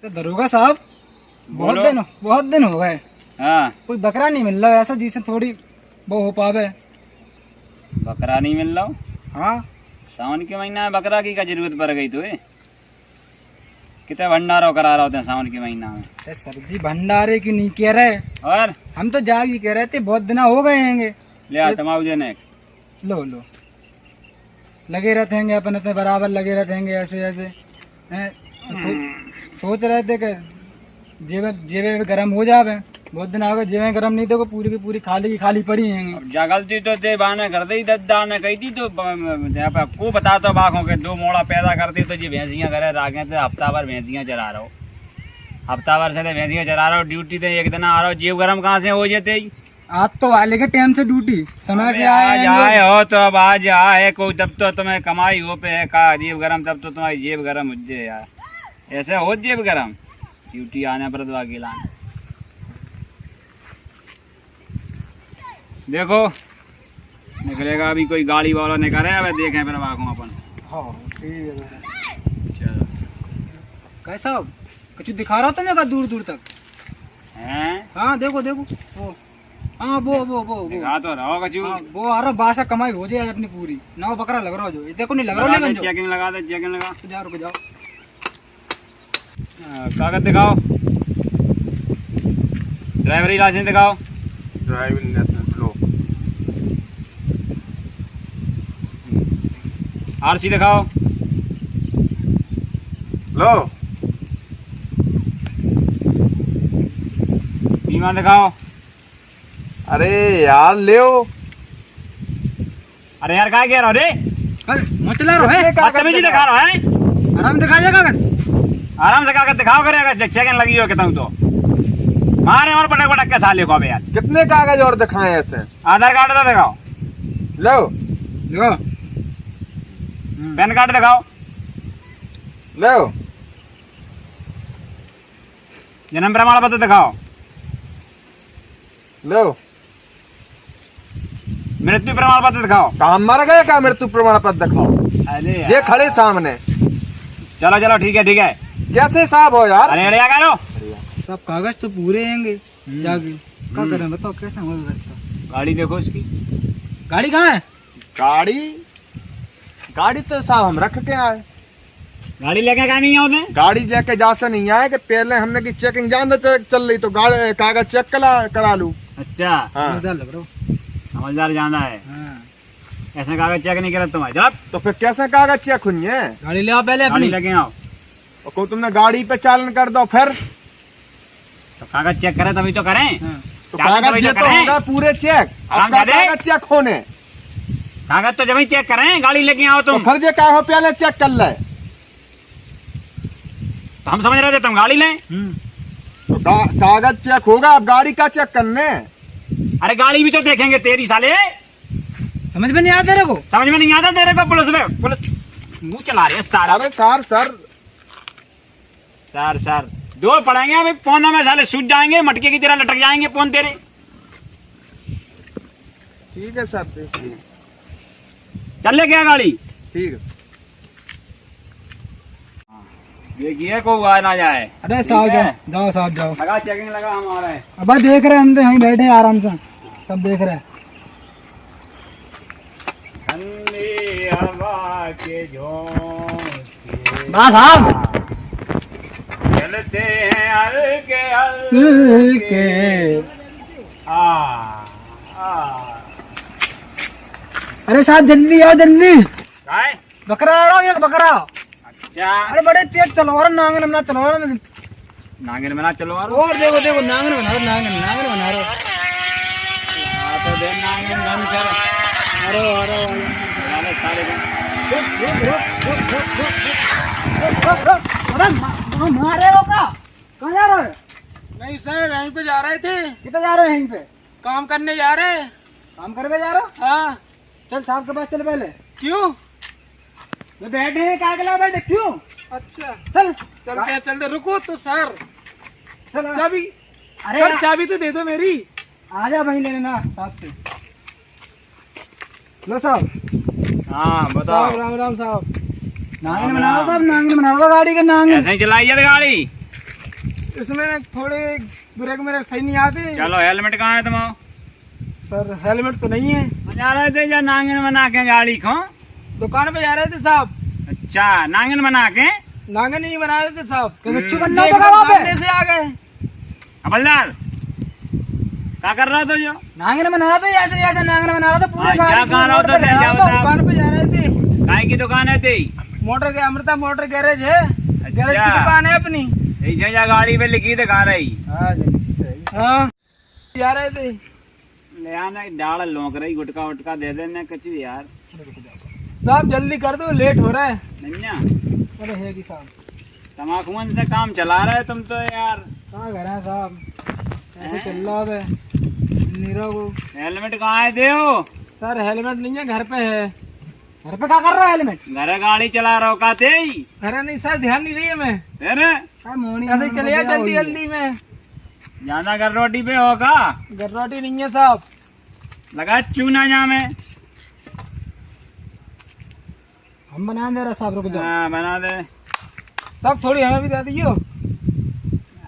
तो दरोगा साहब बहुत दिन हो गए। हाँ, कोई बकरा नहीं मिल रहा ऐसा जिससे थोड़ी वो हो पावे। बकरा नहीं मिल रहा। हाँ सावन के महीना में बकरा की क्या जरूरत पड़ गई तो कितने भंडारों करा रहे होते हैं सावन के महीना में। सर जी भंडारे की नहीं कह रहे, और हम तो जाग ही कह रहे थे बहुत दिन हो गए हैं। ले आ तमाकू देने। लो लगे रहते हैं अपन इतने बराबर लगे रहते हैं ऐसे ऐसे हैं। सोच रहे थे कि जेबे गर्म हो जावे। बहुत दिन आ गए जेबें गर्म नहीं देखो पूरी की पूरी खाली पड़ी हैं। जा गलती तो ते बाने कर दी दद्दा ने कही थी तो को बता तो बाखों के दो मोड़ा पैदा करती तो जी भैंसियां करे रागे थे हफ्ता भर भैंसियां चरा रहा हो। हफ्ता भर से भैंसियां चरा रहा हो ड्यूटी थे एक दिन आ रहा हो जेब गर्म कहाँ से हो जाते ही। आज तो वाले के टाइम से ड्यूटी समय से आए हो तो अब आज आए कोई तब तो तुम्हें कमाई हो पे है का जेब गरम तब तो तुम्हारी जेब गरम हो जाए यार। ऐसे हो जेब गरम ड्यूटी आने पर तो अकेला देखो निकलेगा अभी कोई गाड़ी वाला निकले अब देखें फिर आँखों अपन। हाँ ठीक है चलो कैसा कुछ दिखा रहा था मैं दूर दूर तक हैं। हाँ देखो वो हाँ वो दिखा तो रहो कचू। हाँ, वो आ रहा बासा कमाई हो जाए अपनी पूरी ना बकरा लग रहा हो जो देखो नहीं लग रहा लेकिन चेकिंग लगा दे चेकिंग लगा तो रुक जाओ कागज दिखाओ ड्राइवरी लाइसेंस दिखाओ ड्राइविंग लाइसेंस लो आरसी दिखाओ लो बीमा दिखाओ। अरे यार ले अरे यार क्या कह रहा हो रे मत चला रहा है बदतमीजी दिखा रहा है। आराम दिखा जाएगा आराम से कागज दिखाओ करेगा चेकिंग लगी हो कहता हूँ तो मारे और पटक के साले को यार। कितने कागज और दिखाए ऐसे? आधार कार्ड तो दिखाओ। लो पैन कार्ड दिखाओ। लो जन्म प्रमाण पत्र दिखाओ। लो मृत्यु प्रमाण पत्र दिखाओ। कहाँ मर गए का मृत्यु प्रमाण पत्र दिखाओ। अरे ये खड़े सामने। चलो ठीक है कैसे साहब हो यार? अरे क्या करो सब कागज तो पूरे हैं जाके क्या करें बताओ कैसा हो रास्ता। गाड़ी देखो इसकी। गाड़ी कहाँ है? गाड़ी तो साहब हम रख के आए। गाड़ी लेके क्या नहीं होते? गाड़ी लेके जा से नहीं आए कि पहले हमने की चेकिंग जान चल रही तो गाड़ी कागज चेक करा लूं। अच्छा हाँ। लग रहा समझदार ज्यादा है। हाँ। ऐसे कागज चेक नहीं करा तुम्हारे जब तो फिर कैसे कागज चेक हुई है? गाड़ी ले आओ पहले गाड़ी अपनी लेके आओ और को तुमने गाड़ी पे चालन कर दो फिर तो कागज चेक करें तभी तो करें। हाँ। तो कागज ये तो होगा पूरे चेक। आराम अब दे। कागज चेक होने कागज तो जब ही चेक करें गाड़ी लेके आओ तो तुम। फिर ये कहो पहले चेक कर ले तो हम समझ रहे थे तुम गाड़ी लें। तो कागज चेक होगा अब गाड़ी का चेक करने। अरे गाड़ी भी तो देखेंगे तेरी साले। समझ में नहीं आता तेरे को? समझ में नहीं आता तेरे को पुलिस मुंह चला रहे सारा। अरे सर सर दो पड़ेंगे अभी पौना में साले सूझ जाएंगे मटके की तरह लटक जाएंगे पौन तेरे। ठीक है सर चल ले क्या गाड़ी। ठीक है देखिए कोई आ ना जाए। अरे साहब जाओ साहब जाओ लगा चेकिंग लगा हमारा है। अब देख रहे हैं हम तो यहीं बैठे हैं आराम से सब देख रहे हैं। ठंडी हवा के झोंके साहब चलते हैं हल्के के अरे साहब जल्दी आओ जल्दी। काय बकरा आ रहा हूँ एक बकरा। अच्छा अरे बड़े तेज चलो और नांगन में ना चलो और नागिन में ना चलो देखो नांगन बना रहा नांगन बना रहा। तो दे नागिन धन कर। अरे साले मारे हो का? कहाँ जा रहे हो? नहीं सर यहीं पे जा रहे थे। किधर जा रहे हो? यहीं पे काम करने जा रहे हैं। काम करने जा रहे हो? हाँ। चल साहब के पास चल पहले। क्यों? वे बैठे हैं क्या के लिए बैठे क्यों? अच्छा चल चलते रुको तो सर चल चाबी। अरे सर चाबी तो दे दो मेरी। आजा भाई लेने ना साहब से। लो साहब। हाँ बताओ। राम राम साहब। नांगन बना रहा साहब नांगन बना रहा गाड़ी का नांगन। ऐसे ही चलाई है गाड़ी। इसमें थोड़े ब्रेक मेरे सही नहीं आते। चलो हेलमेट कहाँ है तुम्हारा? सर हेलमेट तो नहीं है। जा रहे थे या नांगन बना के गाड़ी को? दुकान पे जा रहे थे साहब। अच्छा नांगन बना के? नांगन नहीं बना रहे थे साहब। बिच्छू बनना होता वहाँ पे। सामने से आ गए। हवलदार क्या कर रहा था जो? नांगन बना रहा था, ऐसे ऐसे नांगन बना रहा था पूरे क्या गाड़ी कहाँ रहा था? क्या बता? दुकान पे जा रहे थे। काय की दुकान है तेरी? मोटर के अमृता मोटर गैरेज है। गैरेज की दुकान है अपनी। ऐसे जा गाड़ी पे लिखी दिखा रही। हाँ जा रहे थे। ले आना डाल लौक रही, गुटका वुटका दे देना कचू यार। साहब जल्दी कर दो, लेट हो रहा है। नन्या अरे है कि साहब तमाकुन से काम चला रहे हो तुम तो यार। कहाँ घर है साहब, ऐसे चल रहा है नीरव को। हेलमेट कहाँ है देव? सर हेलमेट नहीं है, घर पे है। घर पे क्या कर रहा है हेलमेट? घर गाड़ी चला रहा हो का ते? अरे नहीं सर, ध्यान नहीं रही है मैं। फिर ऐसे चले जा जल्दी जल्दी में। ज्यादा घर रोटी पे होगा? गर्राटी नहीं है साहब। लगा चूना जामे। हम बना दे रहे साहब, रुक जाओ। हाँ बना दे। साहब थोड़ी हमें भी दे दियो।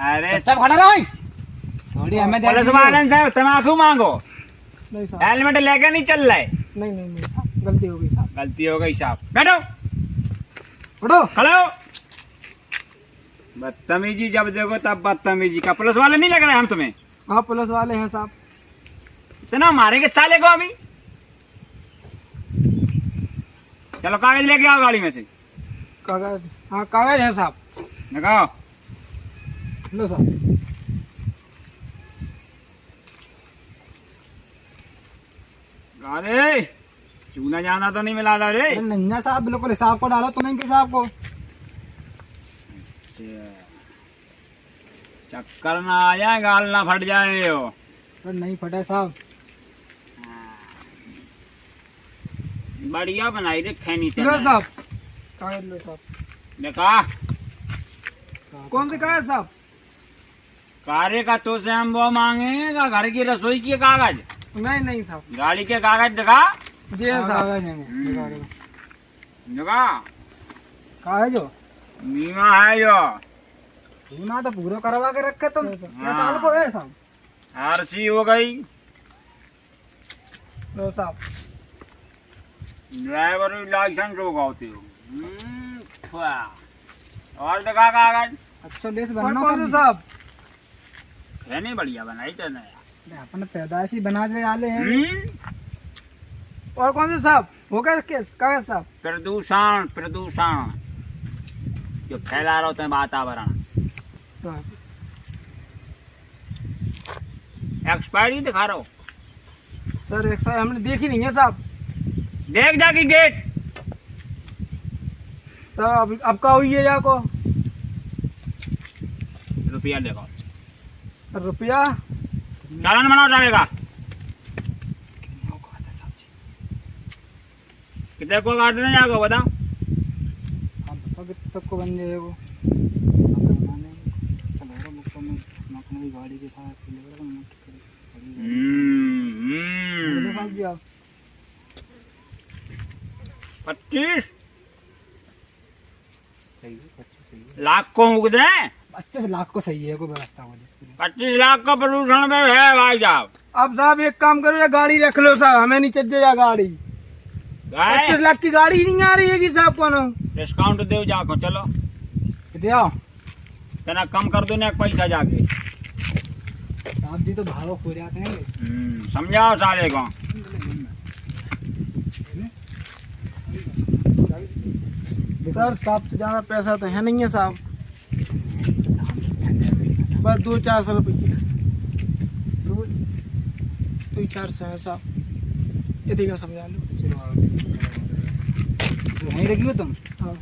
अरे चल खड़ा रहो, थोड़ी हमें दे पुलिस दीजिए। वाले से तमाकू मांगो, नहीं साहब, हेलमेट लेके नहीं चल रहे। नहीं नहीं नहीं साहब, गलती हो गई साहब। गलती हो गई साहब। बैठो उठो। खड़े हो। बदतमीजी जब देखो तब बदतमीजी का। पुलिस वाले नहीं लग रहे हम तुम्हें? हाँ पुलिस वाले हैं साहब। इतना मारेंगे साले को अभी। चलो कागज लेके आओ गाड़ी में से। कागज? हाँ कागज है साहब। लगाओ। लो साहब। अरे चूना जाना तो नहीं मिला था रे। अरे नन्या साहब बिल्कुल हिसाब को डालो, तुम्हें इनके हिसाब को। चक्कर ना आ जाए, गाल ना फट जाए हो। अरे नहीं फटे साहब। बढ़िया बनाई रे खैनी लो साहब कागज, लो साहब। देखा कौन से कागज साहब? कार्य का तो से हम वो मांगेगा, घर की रसोई के कागज? नहीं नहीं साहब। गाड़ी के कागज दिखा। जी है साहब। कागज है वो, दिखा दो। दिखा। कागज हो बीमा है जो। बीमा तो पूरा करवा के रखे तुम। हाँ। साल को है साहब। आरसी हो गई। लो साहब। ड्राइवर लाइसेंस होगा होते हो। और दिखा कागज। अच्छा लेस और बनना कौन से साहब? है नहीं बढ़िया बनाई तो नहीं। अपने पैदाइशी बना दे आले हैं। और कौन से साहब? हो गया केस कागज साहब? प्रदूषण प्रदूषण जो फैला रहा होता है वातावरण। एक्सपायरी दिखा रहा हो। सर एक साहब हमने देखी नहीं है साहब। देख जाके डेट। तो अब का हुई है जाको? रुपया देखो। रुपया? चालान बनाओ डालेगा। कितने को काटने जाओ बताओ। तब को बन जाएगा वो। गाड़ी के साथ साहब जी आप 25 लाख को मुक दे। 25 लाख को सही है, कोई व्यवस्था हो जाए। 25 लाख का प्रदूषण में है भाई साहब। अब साहब एक काम करो, या गाड़ी रख लो साहब, हमें नहीं चाहिए या गाड़ी। 25 लाख की गाड़ी नहीं आ रही है कि साहब कोनो? डिस्काउंट दे जाको। चलो दिया तेना कम कर दो ना एक पैसा जाके। साहब जी तो भाव खो जाते हैं। समझाओ साले को। सर साहब से ज्यादा पैसा तो है नहीं है साहब, बस 200-400 रुपये। 200-400 है साहब, इतनी का समझा लो। वहीं रखी हो तुम? हाँ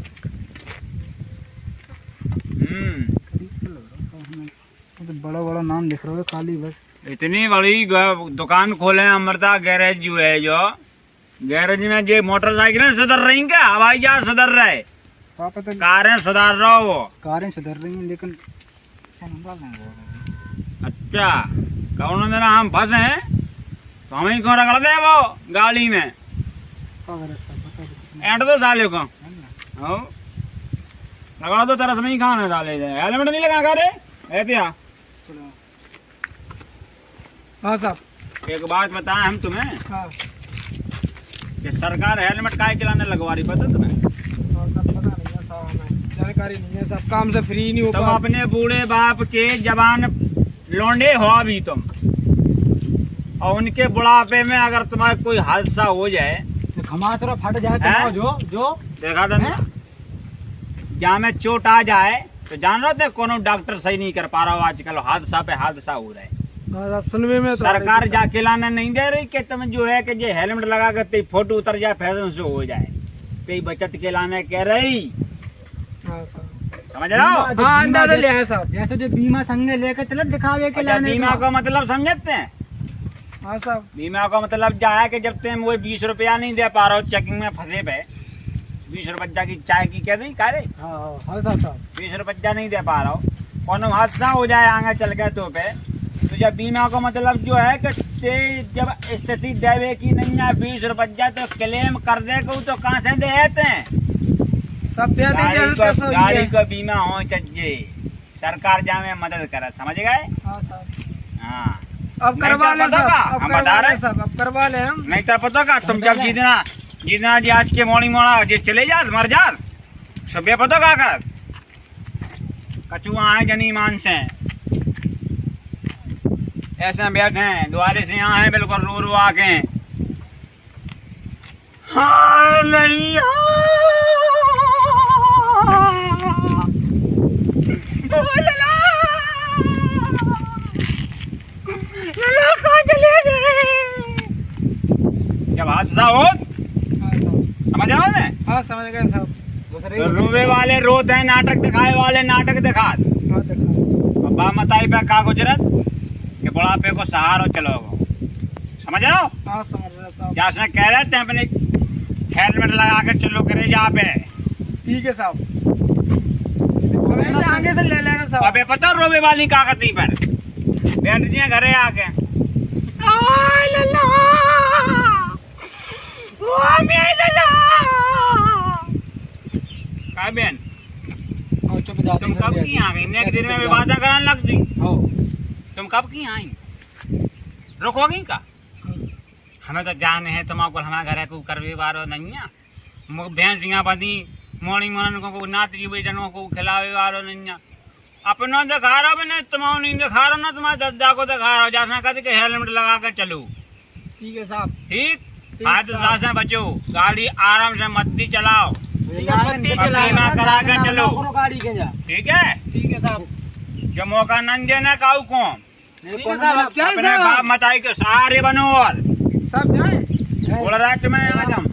तो बड़ा बड़ा नाम लिख रहे हो खाली बस। इतनी बड़ी दुकान खोले अमृता गैरेज जो है, जो गैरेज में जो मोटरसाइकिलें सुधर रही क्या? हवाई जहाज सुधर रहे, पापा तो कारें सुधार रहा हो वो। कारें सुधर रही हैं लेकिन अच्छा कौन दिन हम फंसे हैं तो हम ही क्यों रगड़ दे वो गाड़ी में। एंड तो साले को रगड़ दो, तरस नहीं खाने साले। हेलमेट नहीं लगा रे? ऐसे आ चलो। हाँ साहब। एक बात बताएं हम तुम्हें हाँ कि सरकार हेलमेट काहे चलाने लगवा रही पता तुम्हें? हाँ साहब, पता नहीं है साहब, हमें जानकारी नहीं है साहब, काम से फ्री नहीं हो तुम पा। अपने बूढ़े बाप के जवान लौंडे हो अभी तुम, और उनके बुढ़ापे में अगर तुम्हारा कोई हादसा हो जाए, घमाचरा फट जाए हैं? तो जो देखा था ना, जहाँ में चोट आ जाए तो जान रहे थे कोनो डॉक्टर सही नहीं कर पा रहा हो, आजकल हादसा पे हादसा हो रहा है। हाँ साहब, सुनने में तो सरकार जाके लाना नहीं दे रही कि तुम जो है कि ये हेलमेट लगा कर तेरी फोटो उतर जाए, फैशन शो हो जाए, तेरी बचत के लाने कह रही, हाँ साहब, समझ रहे हो? हाँ अंदाजा लिया है साहब। जैसे जो बीमा संघ लेकर चले दिखावे के अच्छा, लाने बीमा का। का मतलब समझते हैं? हाँ साहब, बीमा का मतलब क्या है कि जब तुम वो 20 रुपया नहीं दे पा रहे हो, चेकिंग में फंसे पे 20 रुपया की चाय की कह दी का रे, हाँ साहब 20 रुपया नहीं दे पा रहा हो, कोनो हादसा हो जाए आगे चल के तो पे, तो जब बीमा का मतलब जो है कि ते जब स्थिति देवे की नहीं है 20 रुपया तो क्लेम कर दे को तो कहाँ से देते हैं? सब दे दीजिए। गाड़ी का बीमा हो चाहिए, सरकार जामे मदद करे, समझ गए? हाँ साहब, हाँ, अब करवा ले नहीं तो पता साहब, का, अब हम करवा बता रहे ले साहब, अब करवा ले हम। नहीं तो पता का तुम जब जितना जी आज के मोड़ी मोड़ा जे चले जा मर जा सब पता का कर कछुआ है जनी मान से ऐसे बैठे हैं द्वारे से यहाँ है बिल्कुल रो रो आके हाँ नहीं जब हादसा हो समझ रहे हो ने? हाँ समझ गए साहब। तो रोवे वाले रोते हैं, नाटक दिखाए वाले नाटक दिखा। हाँ देखा। बा मताई पे का गुजरत कि बुढ़ापे को सहारो चलोगे, समझ रहे हो? हाँ समझ रहे साहब। जैसे कह रहे थे अपने हेलमेट लगा के चलो करे जा पे, ठीक है साहब, आगे से ले लेना साहब। अबे पता रोवे वाली कागज नहीं पर बैठ जी घरे आके का बेन चुप जाते तुम कब की आ गई? नेक्स्ट दिन में विवादा कराने लग दी। तुम कब की आई? रुकोगी का? हमें तो जाने है तुम आपको हमारे घर को करवे वारो नहीं है, भैंसियां बंधी मोनी मोनन को नात जी बेचनों को खिलावे वारो नहीं है, अपना दिखा रहा मैंने तुम्हारा नहीं दिखा रहा ना, तुम्हारे दद्दा को दिखा रहा हो, जैसा कहते कि हेलमेट लगा कर चलो। ठीक है साहब, ठीक हादसा से बचो, गाड़ी आराम से मत चलाओ, बीमा करा कर चलो, गाड़ी के जा। ठीक है? ठीक है साहब, जो मौका न देना काऊ कौन ठीक है साहब, अब जाए अपने बाप मताई के सहारे बनो और सब जाए, बोल रहा तुम्हें आज हम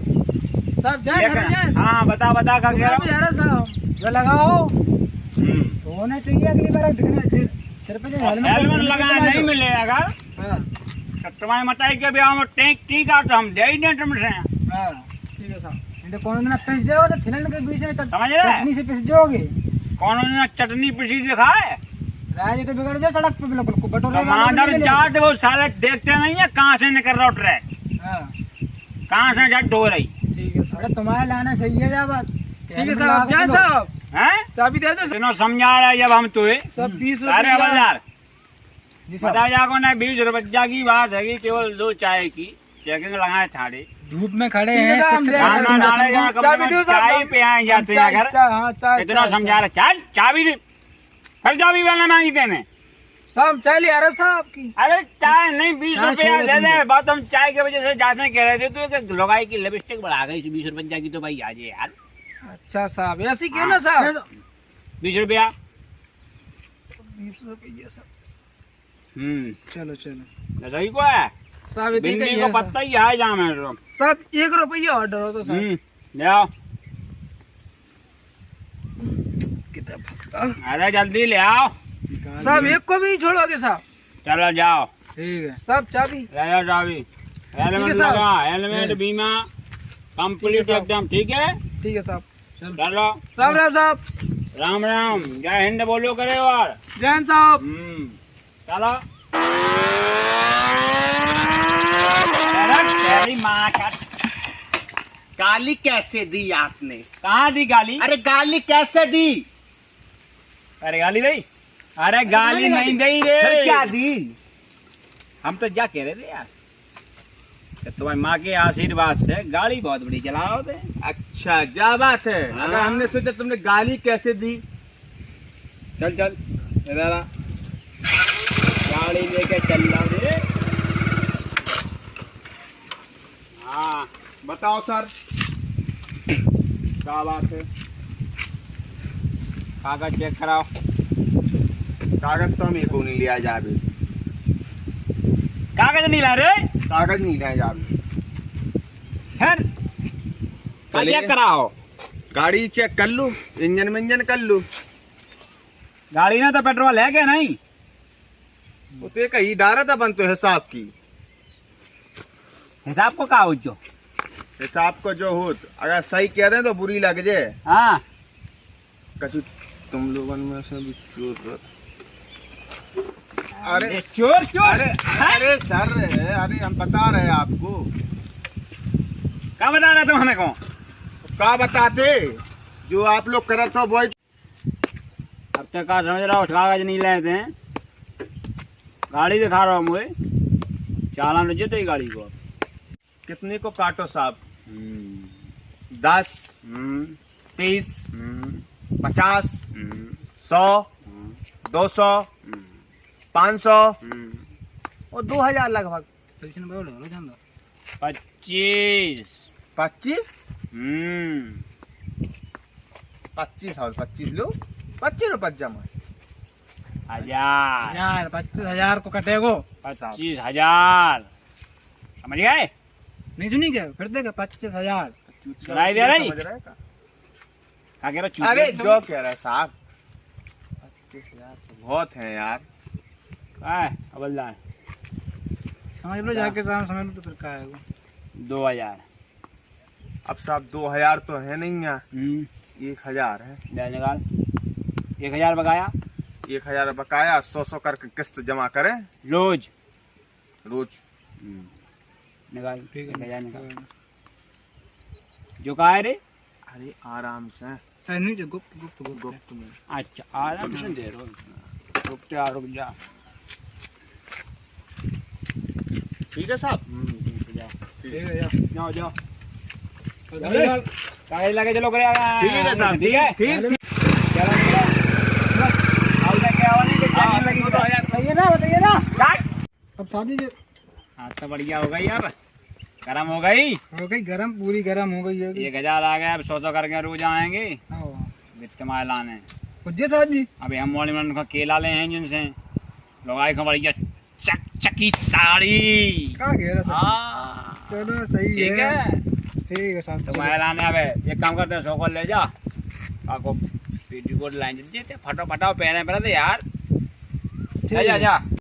सब जाए, घर जाए। हाँ बता बता का कह जा रहा साहब, जो लगाओ हम्म। तो होना चाहिए अगली बार दिखना सिर पे जो हेलमेट लगाया नहीं मिले अगर हाँ तो तुम्हारे मताई के ब्याह में टेक टीक आ तो हम दे ही दें तुमसे, हाँ ठीक है साहब। नहीं तो कौन ना पिस जाओ तो फिलन के बीच में समझ रहे? चटनी से पिस जाओगे। कौन ने चटनी पिसी दिखाए राज तो बिगड़ जाए सड़क पे बिल्कुल बटोरे टमाटर जात वो साले देखते नहीं है कहाँ से निकल रहा ट्रैक, हाँ कहाँ से जट हो रही ठीक है साहब। अरे तुम्हारे लाना सही है जा बात। ठीक है साहब, जाए साहब, है? चाबी दे दो सुनो समझा रहा है जब हम तुझे सब 20 अरे रुपया। बाजार जी साहब। बता जाको ना 20 रुपया की बात है कि केवल 2 चाय की चेकिंग लगाए ठाड़े धूप में खड़े ठीक है हैं साहब, शिक्षक हम ना डाले जा चाबी दो साहब। चाय पे आए जाते हैं अगर हाँ चाय, इतना समझा रहा चल चाबी दे, फिर चाबी वाला मांगी देने। साहब चाय ले आ रहा साहब की। अरे चाय नहीं 20 चाय रुपया छोड़ दे दे दे, बात हम चाय के वजह से जाते कह रहे थे तो लगाई की लिपस्टिक बढ़ा गई 20 रुपया की, तो भाई आ जाए यार अच्छा साहब, ऐसी क्यों ना साहब? 20 रुपया। 20 रुपया साहब, चलो चलो सही को है साहब इतनी भिंडी कही को है पत्ता ही है जहाँ में तो साहब, 1 रुपया ऑर्डर हो तो साहब। जाओ अरे जल्दी ले आओ साहब एक को भी नहीं छोड़ोगे साहब? चलो जाओ ठीक है साहब चाबी। ले जाओ चाबी, हेलमेट साहब। लगा, हेलमेट बीमा कंप्लीट एकदम ठीक है। ठीक है साहब, चलो राम राम साहब। राम राम, जय हिंद बोलो करे और जैन साहब। चलो अरे तेरी माँ का गाली कैसे दी आपने? कहाँ दी गाली? अरे गाली कैसे दी? अरे गाली नहीं अरे गाली नहीं दे रे, फिर क्या दी? हम तो क्या कह रहे थे यार कि तुम्हारी माँ के आशीर्वाद से गाड़ी बहुत बड़ी चलाओ थे। अच्छा क्या बात है। हाँ। अगर हमने सोचा तुमने गाली कैसे दी। चल चल इधर आ, गाड़ी लेके चल रहा रे। हाँ बताओ सर क्या बात है। कागज चेक कराओ। कागज तो हम एक को नहीं लिया जावे। कागज नहीं ला रे, कागज नहीं लिया जावे। फिर चलिए। चेक कराओ। गाड़ी चेक कर लूं, इंजन में इंजन कर लूं। गाड़ी में तो पेट्रोल है क्या नहीं? वो तो एक ही डारा था बन तो हिसाब की। हिसाब को का हो जो? हिसाब को जो हो अगर सही कह रहे हैं तो बुरी लग जाए। हाँ कछु तुम लोगों में से भी चोर। अरे चोर चोर। अरे अरे सर अरे हम बता रहे हैं आपको। क्या बता रहे तुम हमें को? क्या बताते जो आप लोग करत हो वो। अब तक का समझ रहा हो, कागज नहीं लेते हैं, गाड़ी दिखा रहा हूँ मुझे, चालान लग जाते ही गाड़ी को। कितने को काटो साहब? 10 30 50 100 200 500 और 2000 लगभग। 25। 25 25 और 25 लो 25 रुपये जमा। 1000 25,000 को कटेगो। 25,000 समझ गए? नहीं सुनी क्या? फिर देगा 25,000। सुनाई दे रही? समझ रहे का? क्या कह रहा? अरे जो कह रहे साहब 25,000 तो बहुत है यार। अबलदार समझ लो जाके साहब, समझ लो तो फिर क्या है वो। 2000। अब साहब 2000 तो है नहीं यार। 1000 है। ले निकाल। 1000 बकाया 1000 बकाया 100 करके किस्त जमा करें रोज। रोज। निकाल। ठीक है 1000 निकाल। जो कहा है रे? अरे आराम से नहीं जो गुप्त गुप्त गुप्त गुप्त में। अच्छा आराम से दे रो। रुक जा रुक जा। ठीक है साहब। ठीक है यार। जाओ जाओ कागज लगे चलो करे। ठीक है साहब। ठीक है ठीक चलो चलो। अब तक क्या हुआ नहीं कि चैकिंग लगी तो बताइए ना काट। अब साहब जी हाँ तो बढ़िया हो गई। अब गरम हो गई। हो गई गरम, पूरी गरम हो गई है। 1000 आ गया। अब 100 करके रोज आएंगे हाँ वित्त माल लाने। पुज्जे साहब जी। अभी हम मॉल में केला ले हैं जिनसे लोग आए बढ़िया चकचकी साड़ी। क्या कह रहा साहब? हाँ चलो सही ठीक है। है ठीक है साहब। तो मैं लाने। अब एक काम करते हैं 100 को ले जा आपको पेटीकोट लाइन देते फटो फटाओ पहने पहले यार। जा जा